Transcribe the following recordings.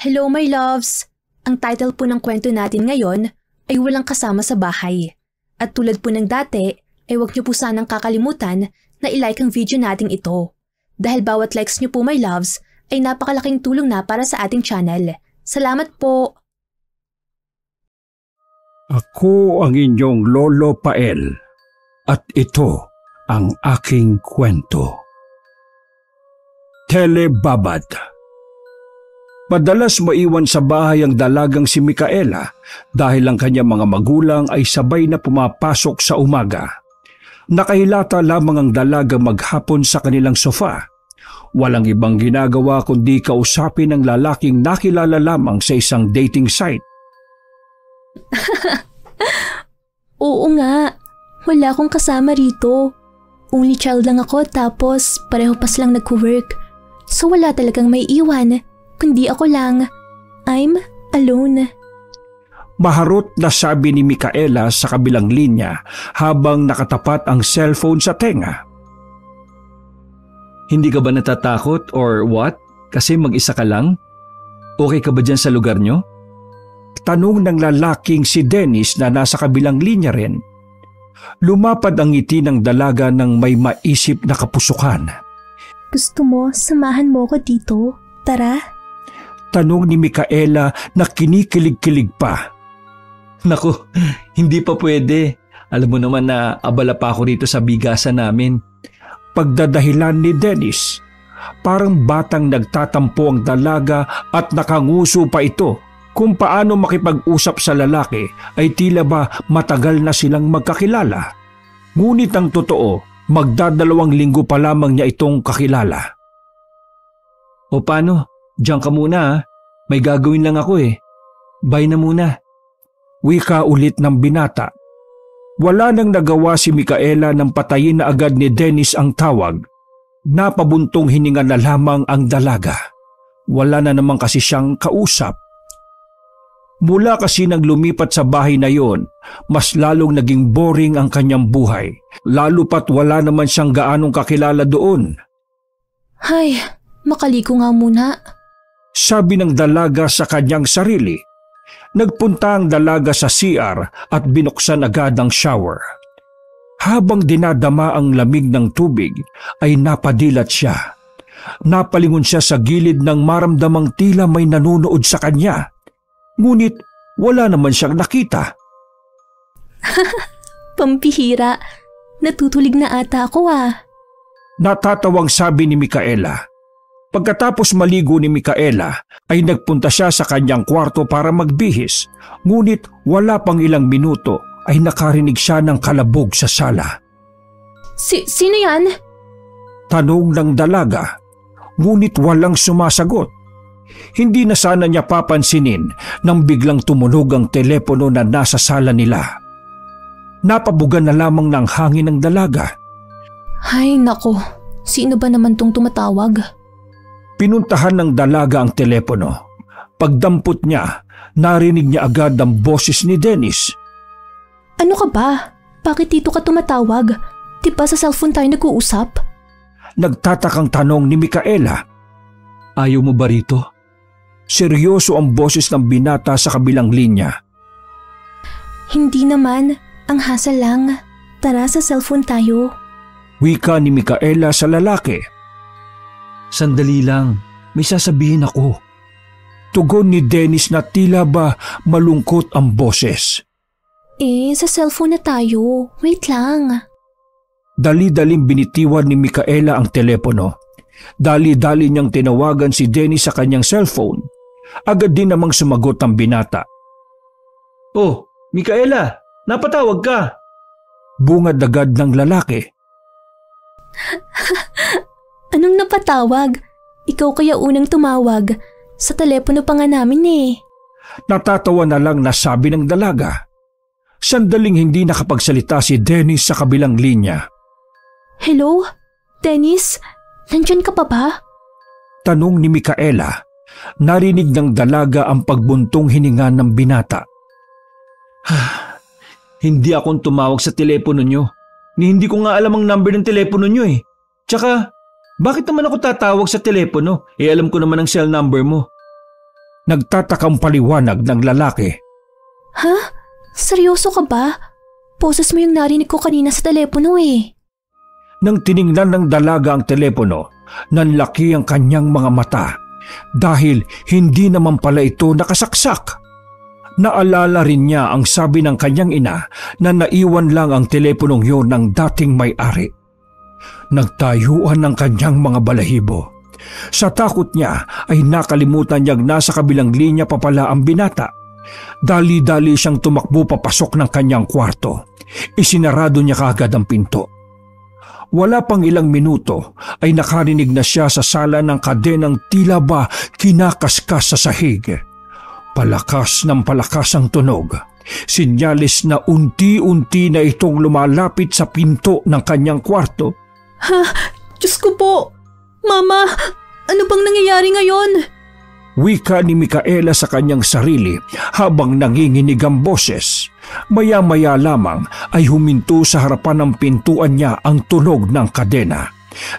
Hello my loves! Ang title po ng kwento natin ngayon ay Walang Kasama sa Bahay. At tulad po ng dati, ay huwag niyo po sanang kakalimutan na ilike ang video nating ito. Dahil bawat likes niyo po my loves ay napakalaking tulong na para sa ating channel. Salamat po! Ako ang inyong Lolo Pael at ito ang aking kwento. Telebabad. Madalas maiwan sa bahay ang dalagang si Micaela dahil ang kanyang mga magulang ay sabay na pumapasok sa umaga. Nakahilata lamang ang dalaga maghapon sa kanilang sofa. Walang ibang ginagawa kundi kausapin ang lalaking nakilala lamang sa isang dating site. Oo nga, wala akong kasama rito. Only child lang ako tapos pareho pa silang nagko-work. So wala talagang may iwan, kundi ako lang. I'm alone. Maharot na sabi ni Micaela sa kabilang linya habang nakatapat ang cellphone sa tenga. Hindi ka ba natatakot or what? Kasi mag-isa ka lang? Okay ka ba dyan sa lugar nyo? Tanong ng lalaking si Dennis na nasa kabilang linya rin. Lumapad ang ngiti ng dalaga ng may maisip na kapusukan. Gusto mo, samahan mo ko dito? Tara? Tanong ni Micaela na kinikilig-kilig pa. Naku, hindi pa pwede. Alam mo naman na abala pa ako rito sa bigasan namin. Pagdadahilan ni Dennis, parang batang nagtatampo ang dalaga at nakanguso pa ito. Kung paano makipag-usap sa lalaki ay tila ba matagal na silang magkakilala. Ngunit ang totoo, magdadalawang linggo pa lamang niya itong kakilala. O paano? Diyan ka muna ha. May gagawin lang ako eh. Bye na muna. Wika ulit ng binata. Wala nang nagawa si Micaela nang patayin na agad ni Dennis ang tawag. Napabuntong hininga na lamang ang dalaga. Wala na naman kasi siyang kausap. Mula kasi nang lumipat sa bahay na yon, mas lalong naging boring ang kanyang buhay. Lalo pat wala naman siyang gaanong kakilala doon. Hay, makaliko nga muna. Sabi ng dalaga sa kanyang sarili. Nagpunta ang dalaga sa CR at binuksan agad ang shower. Habang dinadama ang lamig ng tubig ay napadilat siya. Napalingon siya sa gilid nang maramdamang tila may nanunood sa kanya. Ngunit wala naman siyang nakita. Pampihira, natutulig na ata ako ah. Natatawang sabi ni Micaela. Pagkatapos maligo ni Micaela ay nagpunta siya sa kanyang kwarto para magbihis. Ngunit wala pang ilang minuto ay nakarinig siya ng kalabog sa sala. Sino yan? Tanong ng dalaga. Ngunit walang sumasagot. Hindi na sana niya papansinin nang biglang tumunog ang telepono na nasa sala nila. Napabugan na lamang ng hangin ng dalaga. Ay nako, sino ba naman tong tumatawag? Pinuntahan ng dalaga ang telepono. Pagdampot niya, narinig niya agad ang boses ni Dennis. Ano ka ba? Bakit dito ka tumatawag? Di ba sa cellphone tayo nag-uusap? Nagtatakang tanong ni Micaela. Ayaw mo ba rito? Seryoso ang boses ng binata sa kabilang linya. Hindi naman, ang hassle lang. Tara sa cellphone tayo. Wika ni Micaela sa lalaki. Sandali lang, may sasabihin ako. Tugon ni Dennis na tila ba malungkot ang boses. Sa cellphone na tayo. Wait lang. Dali-daling binitiwan ni Micaela ang telepono. Dali-dali niyang tinawagan si Dennis sa kanyang cellphone. Agad din namang sumagot ang binata. Oh, Micaela, napatawag ka. Bungad agad ng lalaki. Anong napatawag? Ikaw kaya unang tumawag. Sa telepono pa nga namin eh. Natatawa na lang na sabi ng dalaga. Sandaling hindi nakapagsalita si Dennis sa kabilang linya. Hello? Dennis? Nandyan ka pa ba? Tanong ni Micaela. Narinig ng dalaga ang pagbuntong hininga ng binata. Hindi akong tumawag sa telepono nyo. Hindi ko nga alam ang number ng telepono nyo eh. Tsaka, bakit naman ako tatawag sa telepono? Alam ko naman ang cell number mo. Nagtatakang paliwanag ng lalaki. Ha? Seryoso ka ba? Boses mo yung narinig ko kanina sa telepono eh. Nang tiningnan ng dalaga ang telepono, nanlaki ang kanyang mga mata dahil hindi naman pala ito nakasaksak. Naalala rin niya ang sabi ng kanyang ina na naiwan lang ang teleponong yon ng dating may-ari. Nagtayuan ng kanyang mga balahibo. Sa takot niya ay nakalimutan niyang nasa kabilang linya pa pala ang binata. Dali-dali siyang tumakbo papasok ng kanyang kwarto. Isinarado niya kaagad ang pinto. Wala pang ilang minuto ay nakarinig na siya sa sala ng kadenang tila ba kinakaskas sa sahig. Palakas ng palakas ang tunog. Sinyalis na unti-unti na itong lumalapit sa pinto ng kanyang kwarto. Ha? Diyos ko po! Mama, ano bang nangyayari ngayon? Wika ni Micaela sa kanyang sarili habang nanginginig ang boses. Maya-maya lamang ay huminto sa harapan ng pintuan niya ang tunog ng kadena.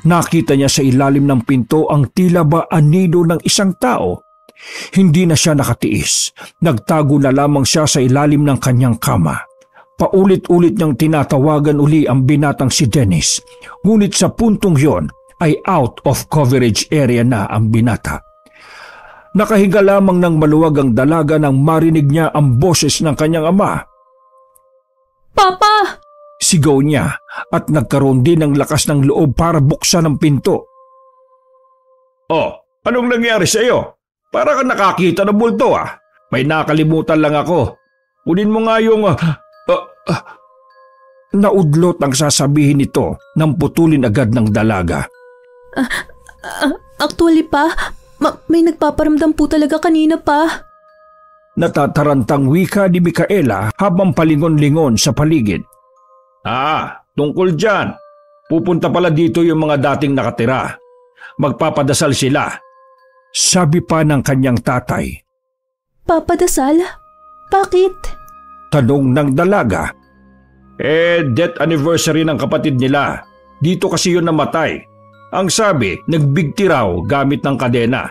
Nakita niya sa ilalim ng pinto ang tila ba anido ng isang tao. Hindi na siya nakatiis. Nagtago na lamang siya sa ilalim ng kanyang kama. Paulit-ulit niyang tinatawagan uli ang binatang si Dennis. Ngunit sa puntong yon ay out of coverage area na ang binata. Nakahiga lamang ng maluwag ang dalaga nang marinig niya ang boses ng kanyang ama. Papa! Sigaw niya at nagkaroon din ng lakas ng loob para buksan ang pinto. Oh, anong nangyari sa iyo? Para ka nakakita ng multo ah. May nakalimutan lang ako. Kunin mo nga yung... Naudlot ang sasabihin nito nang putulin agad ng dalaga. Actually pa, may nagpaparamdam po talaga kanina pa. Natatarantang wika ni Micaela habang palingon-lingon sa paligid. Tungkol dyan. Pupunta pala dito yung mga dating nakatira. Magpapadasal sila. Sabi pa ng kanyang tatay. Papadasal? Bakit? Tanong ng dalaga. Death anniversary ng kapatid nila. Dito kasi yun namatay. Ang sabi, nagbigti raw gamit ng kadena.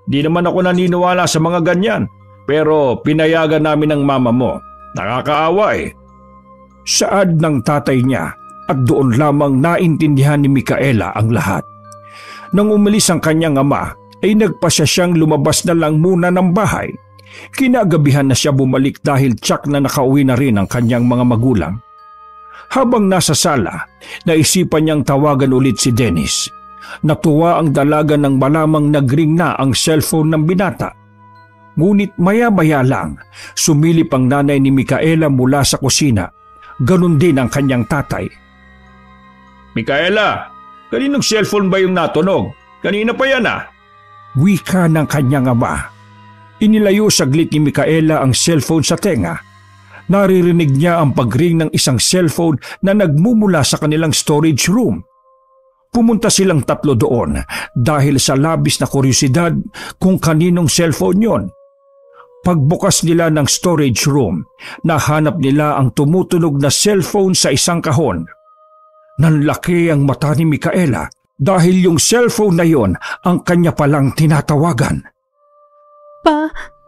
Di naman ako naniniwala sa mga ganyan. Pero pinayagan namin ng mama mo. Nakakaawa eh. Saad ng tatay niya at doon lamang naintindihan ni Micaela ang lahat. Nang umalis ang kanyang ama, ay nagpasya siyang lumabas na lang muna ng bahay. Kinagabihan na siya bumalik dahil tsak na nakauwi na rin ang kanyang mga magulang. Habang nasa sala, naisipan niyang tawagan ulit si Dennis. Natuwa ang dalaga nang malamang nagring na ang cellphone ng binata. Ngunit maya-maya lang, sumilip ang nanay ni Micaela mula sa kusina. Ganon din ang kanyang tatay. Micaela, kaninong cellphone ba yung natunog? Kanina pa yan ah. Wika ng kanyang ama. Inilayo saglit ni Micaela ang cellphone sa tenga. Naririnig niya ang pagring ng isang cellphone na nagmumula sa kanilang storage room. Pumunta silang tatlo doon dahil sa labis na kuryosidad kung kaninong cellphone yon. Pagbukas nila ng storage room, nahanap nila ang tumutunog na cellphone sa isang kahon. Nanlaki ang mata ni Micaela dahil yung cellphone na yon ang kanya palang tinatawagan.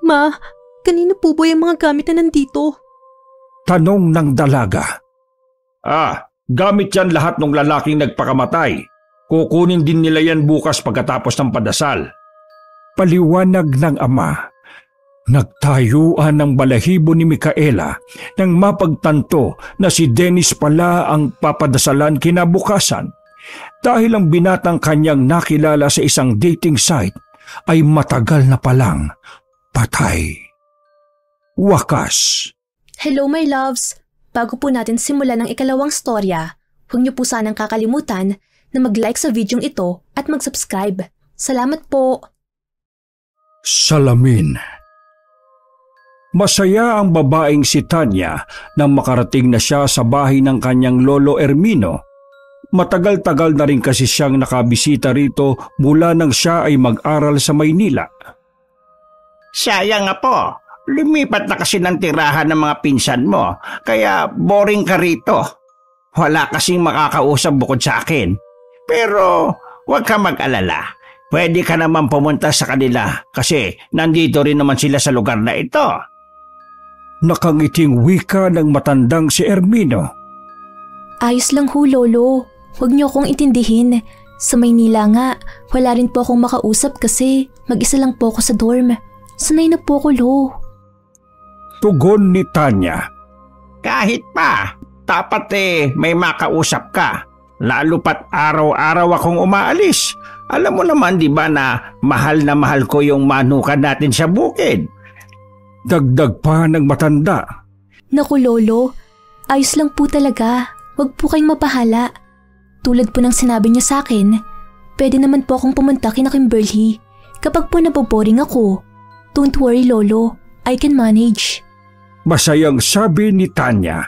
Ma, kanino po ba yung mga gamit na nandito? Tanong ng dalaga. Gamit yan lahat ng lalaking nagpakamatay. Kukunin din nila yan bukas pagkatapos ng padasal. Paliwanag ng ama. Nagtayuan ng balahibo ni Micaela nang mapagtanto na si Dennis pala ang papadasalan kinabukasan dahil ang binatang kanyang nakilala sa isang dating site ay matagal na palang patay. Wakas. Hello my loves! Bago po natin simulan ang ikalawang storya, huwag niyo po sanang kakalimutan na mag-like sa videong ito at mag-subscribe. Salamat po! Salamin. Masaya ang babaeng si Tanya nang makarating na siya sa bahay ng kanyang lolo Ermino. Matagal-tagal na rin kasi siyang nakabisita rito mula nang siya ay mag-aral sa Maynila. Sayang nga po. Lumipat na kasi ng tirahan ng mga pinsan mo, kaya boring ka rito. Wala kasing makakausap bukod sa akin. Pero huwag ka mag-alala. pwede ka naman pumunta sa kanila kasi nandito rin naman sila sa lugar na ito. Nakangiting wika ng matandang si Ermino. Ayos lang ho, Lolo. Huwag niyo akong intindihin. Sa Maynila nga, wala rin po akong makausap kasi mag-isa lang po ako sa dorm. Sanay na po ako, Lo. Tugon ni Tanya. Kahit pa, dapat may makausap ka. Lalo pat araw-araw akong umaalis. Alam mo naman di ba na mahal ko yung manukan natin sa bukid. Dagdag pa ng matanda. Naku, Lolo. Ayos lang po talaga. Huwag po kayong mapahala. Tulad po ng sinabi niya sa akin, pwede naman po akong pumunta kina Kimberly. Kapag po naboboring ako, don't worry, Lolo. I can manage. Masayang sabi ni Tanya.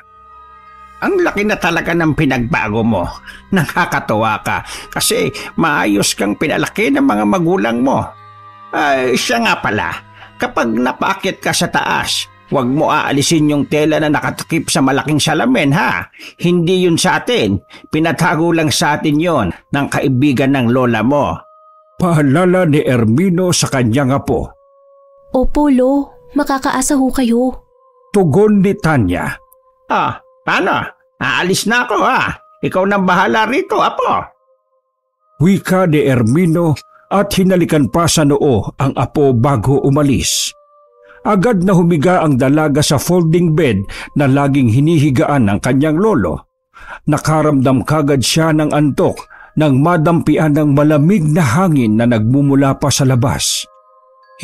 Ang laki na talaga ng pinagbago mo. Nakakatuwa ka kasi maayos kang pinalaki ng mga magulang mo. Ay, siya nga pala, kapag napaakyat ka sa taas, huwag mo aalisin yung tela na nakatakip sa malaking salamin, ha? Hindi yun sa atin. Pinatago lang sa atin yon ng kaibigan ng lola mo. Paalala ni Ermino sa kanyang apo. Opo, Lo. Makakaasa ho kayo. Tugon ni Tanya. Paano? Aalis na ako, ha? Ikaw nang bahala rito, apo. Wika ni Ermino at hinalikan pa sa noo ang apo bago umalis. Agad na humiga ang dalaga sa folding bed na laging hinihigaan ng kanyang lolo. Nakaramdam kagad siya ng antok nang madampian ng malamig na hangin na nagmumula pa sa labas.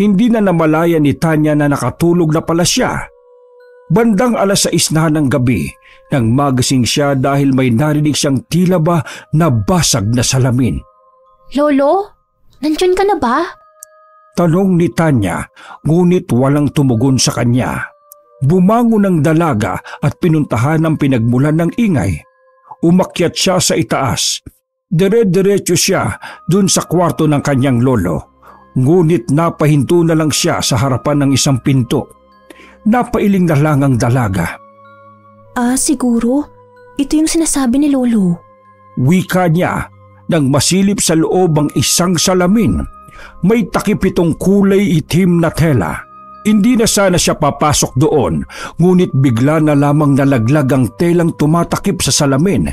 Hindi na namalaya ni Tanya na nakatulog na pala siya. Bandang 6:00 na ng gabi nang magising siya dahil may narinig siyang tila ba na basag na salamin. Lolo, nandyan ka na ba? Tanong ni Tanya, ngunit walang tumugon sa kanya. Bumangon ang dalaga at pinuntahan ang pinagmulan ng ingay. Umakyat siya sa itaas. Dire-diretso siya dun sa kwarto ng kanyang lolo. Ngunit napahinto na lang siya sa harapan ng isang pinto. Napailing na lang ang dalaga. Siguro. Ito yung sinasabi ni Lolo. Wika niya nang masilip sa loob ang isang salamin. May takip itong kulay itim na tela. Hindi na sana siya papasok doon, ngunit bigla na lamang nalaglag ang telang tumatakip sa salamin.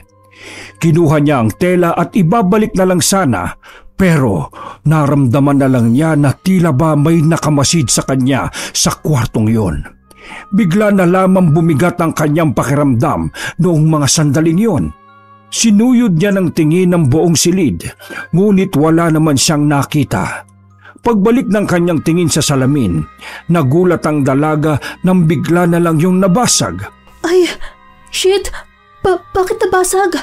Kinuha niya ang tela at ibabalik na lang sana, pero naramdaman na lang niya na tila ba may nakamasid sa kanya sa kwartong yon. Bigla na lamang bumigat ang kanyang pakiramdam noong mga sandaling yon. Sinuyod niya ng tingin ng buong silid, ngunit wala naman siyang nakita. Pagbalik ng kanyang tingin sa salamin, nagulat ang dalaga nang bigla na lang yung nabasag. Ay, shit! Bakit nabasag?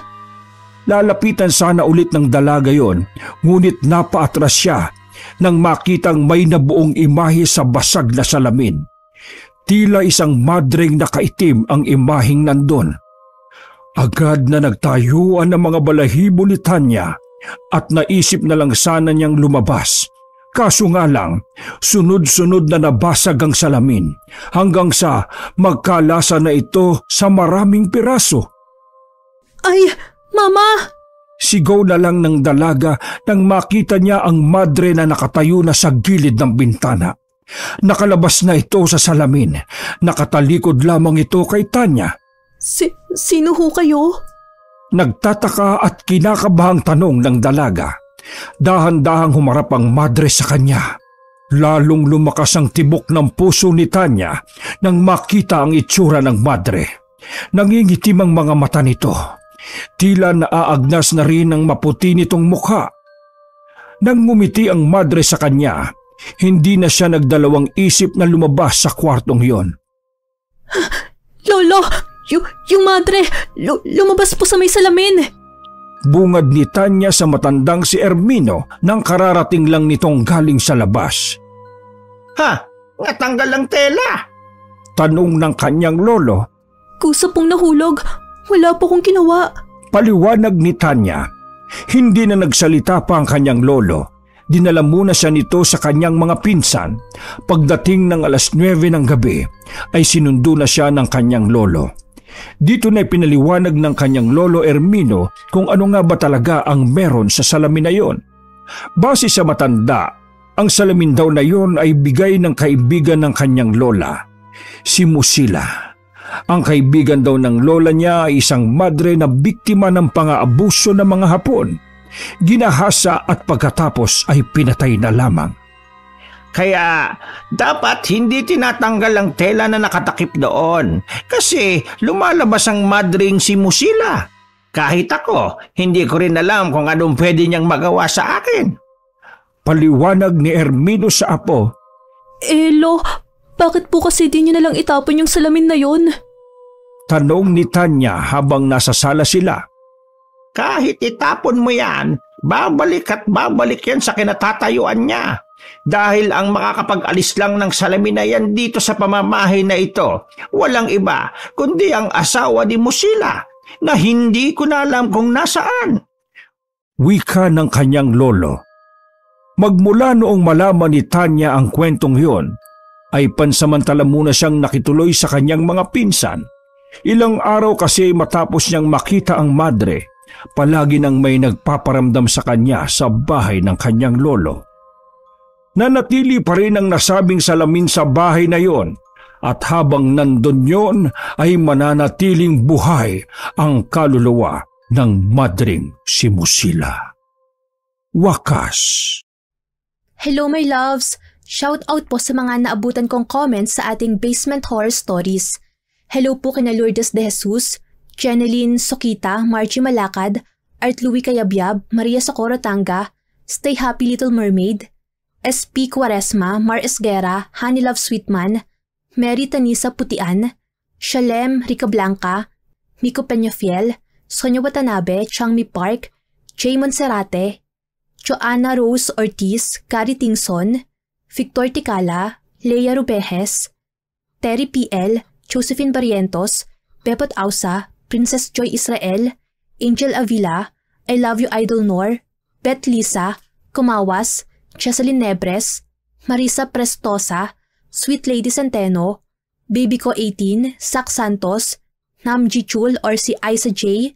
Lalapitan sana ulit ng dalaga yon, ngunit napaatras siya nang makitang may nabuong imahe sa basag na salamin. Tila isang madreng nakaitim ang imaheng nandun. Agad na nagtayuan ng mga balahibo ni Tanya at naisip na lang sana niyang lumabas. Kaso nga lang, sunod-sunod na nabasag ang salamin hanggang sa magkalasa na ito sa maraming piraso. Ay, Mama! Sigaw na lang ng dalaga nang makita niya ang madre na nakatayo na sa gilid ng bintana. Nakalabas na ito sa salamin. Nakatalikod lamang ito kay Tanya. Sino ho kayo? Nagtataka at kinakabahang tanong ng dalaga. Dahan-dahang humarap ang madre sa kanya. Lalong lumakas ang tibok ng puso ni Tanya nang makita ang itsura ng madre. Nangingitim ang mga mata nito. Tila naaagnas na rin ang maputi nitong mukha. Nang ngumiti ang madre sa kanya, hindi na siya nagdalawang isip na lumabas sa kwartong yon. Lolo! Yung madre! Lumabas po sa may salamin! Bungad ni Tanya sa matandang si Ermino nang kararating lang nitong galing sa labas. Natanggal ang tela! Tanong ng kanyang lolo. Kusa pong nahulog. Wala po kong ginawa. Paliwanag ni Tanya. Hindi na nagsalita pa ang kanyang lolo. Dinala muna siya nito sa kanyang mga pinsan. Pagdating ng 9:00 ng gabi ay sinundo na siya ng kanyang lolo. Dito na pinaliwanag ng kanyang lolo Ermino kung ano nga ba talaga ang meron sa salamin na yon. Base sa matanda, ang salamin daw na yon ay bigay ng kaibigan ng kanyang lola, si Musila. Ang kaibigan daw ng lola niya ay isang madre na biktima ng pang-aabuso ng mga Hapon. Ginahasa at pagkatapos ay pinatay na lamang. Kaya dapat hindi tinatanggal ang tela na nakatakip doon kasi lumalabas ang madring si Musila. Kahit ako, hindi ko rin alam kung anong pwede niyang magawa sa akin. Paliwanag ni Ermino sa apo. Lo, bakit po kasi di niyo nalang itapon yung salamin na yon? Tanong ni Tanya habang nasa sala sila. Kahit itapon mo yan, babalik at babalik yan sa kinatatayuan niya. Dahil ang makakapag-alis lang ng salamin na yan dito sa pamamahay na ito, walang iba kundi ang asawa ni Musila na hindi ko na alam kung nasaan. Wika ng kanyang lolo. Magmula noong malaman ni Tanya ang kwentong yon, ay pansamantala muna siyang nakituloy sa kanyang mga pinsan. Ilang araw kasi matapos niyang makita ang madre, palagi nang may nagpaparamdam sa kanya sa bahay ng kanyang lolo. Nanatili pa rin ang nasabing salamin sa bahay na yon at habang nandun yon ay mananatiling buhay ang kaluluwa ng madring si Musila. Wakas. Hello my loves! Shout out po sa mga naabutan kong comments sa ating Basement Horror Stories. Hello po kina Lourdes de Jesus, Jeneline Sokita, Margie Malakad, Art Louie Kayabyab, Maria Socorro Tanga, Stay Happy Little Mermaid, SP Quaresma, Mar Esguera, Honey Love Sweetman, Mary Tanisa Putian, Shalem Rica Blanca, Miko Peñafiel, Sonia Watanabe, Changmi Park, Jay Monserrate, Joanna Rose Ortiz, Cari Tingson, Victor Ticala, Leia Rubejes, Terry PL, Josephine Barrientos, Bepot Ausa, Princess Joy Israel, Angel Avila, I Love You Idol Nor, Beth Lisa, Kumawas, Chesaline Nebres, Marisa Prestosa, Sweet Lady Centeno, Baby Ko 18, Sak Santos, Namji Chul or si Isa J,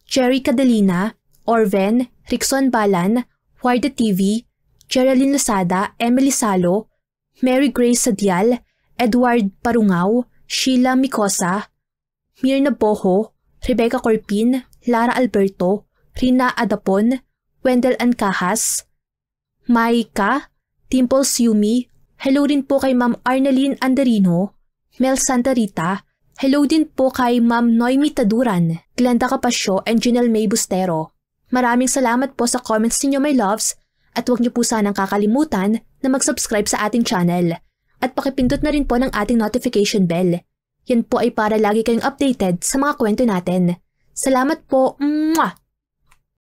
Cherry Cadelina, Orven, Rickson Balan, Warda TV, Geraldine Losada, Emily Salo, Mary Grace Sadial, Edward Parungaw, Sheila Micosa, Mirna Boho, Rebecca Corpin, Lara Alberto, Rina Adapon, Wendell Ancahas, Maika, Timples Yumi, hello din po kay Ma'am Arnalyn Anderino, Mel Santa Rita, hello din po kay Ma'am Noemi Taduran, Glenda Capasio and Janelle May Bustero. Maraming salamat po sa comments ninyo my loves at huwag niyo po sanang kakalimutan na mag-subscribe sa ating channel at pakipindot na rin po ng ating notification bell. Yan po ay para lagi kayong updated sa mga kwento natin. Salamat po! Mwah!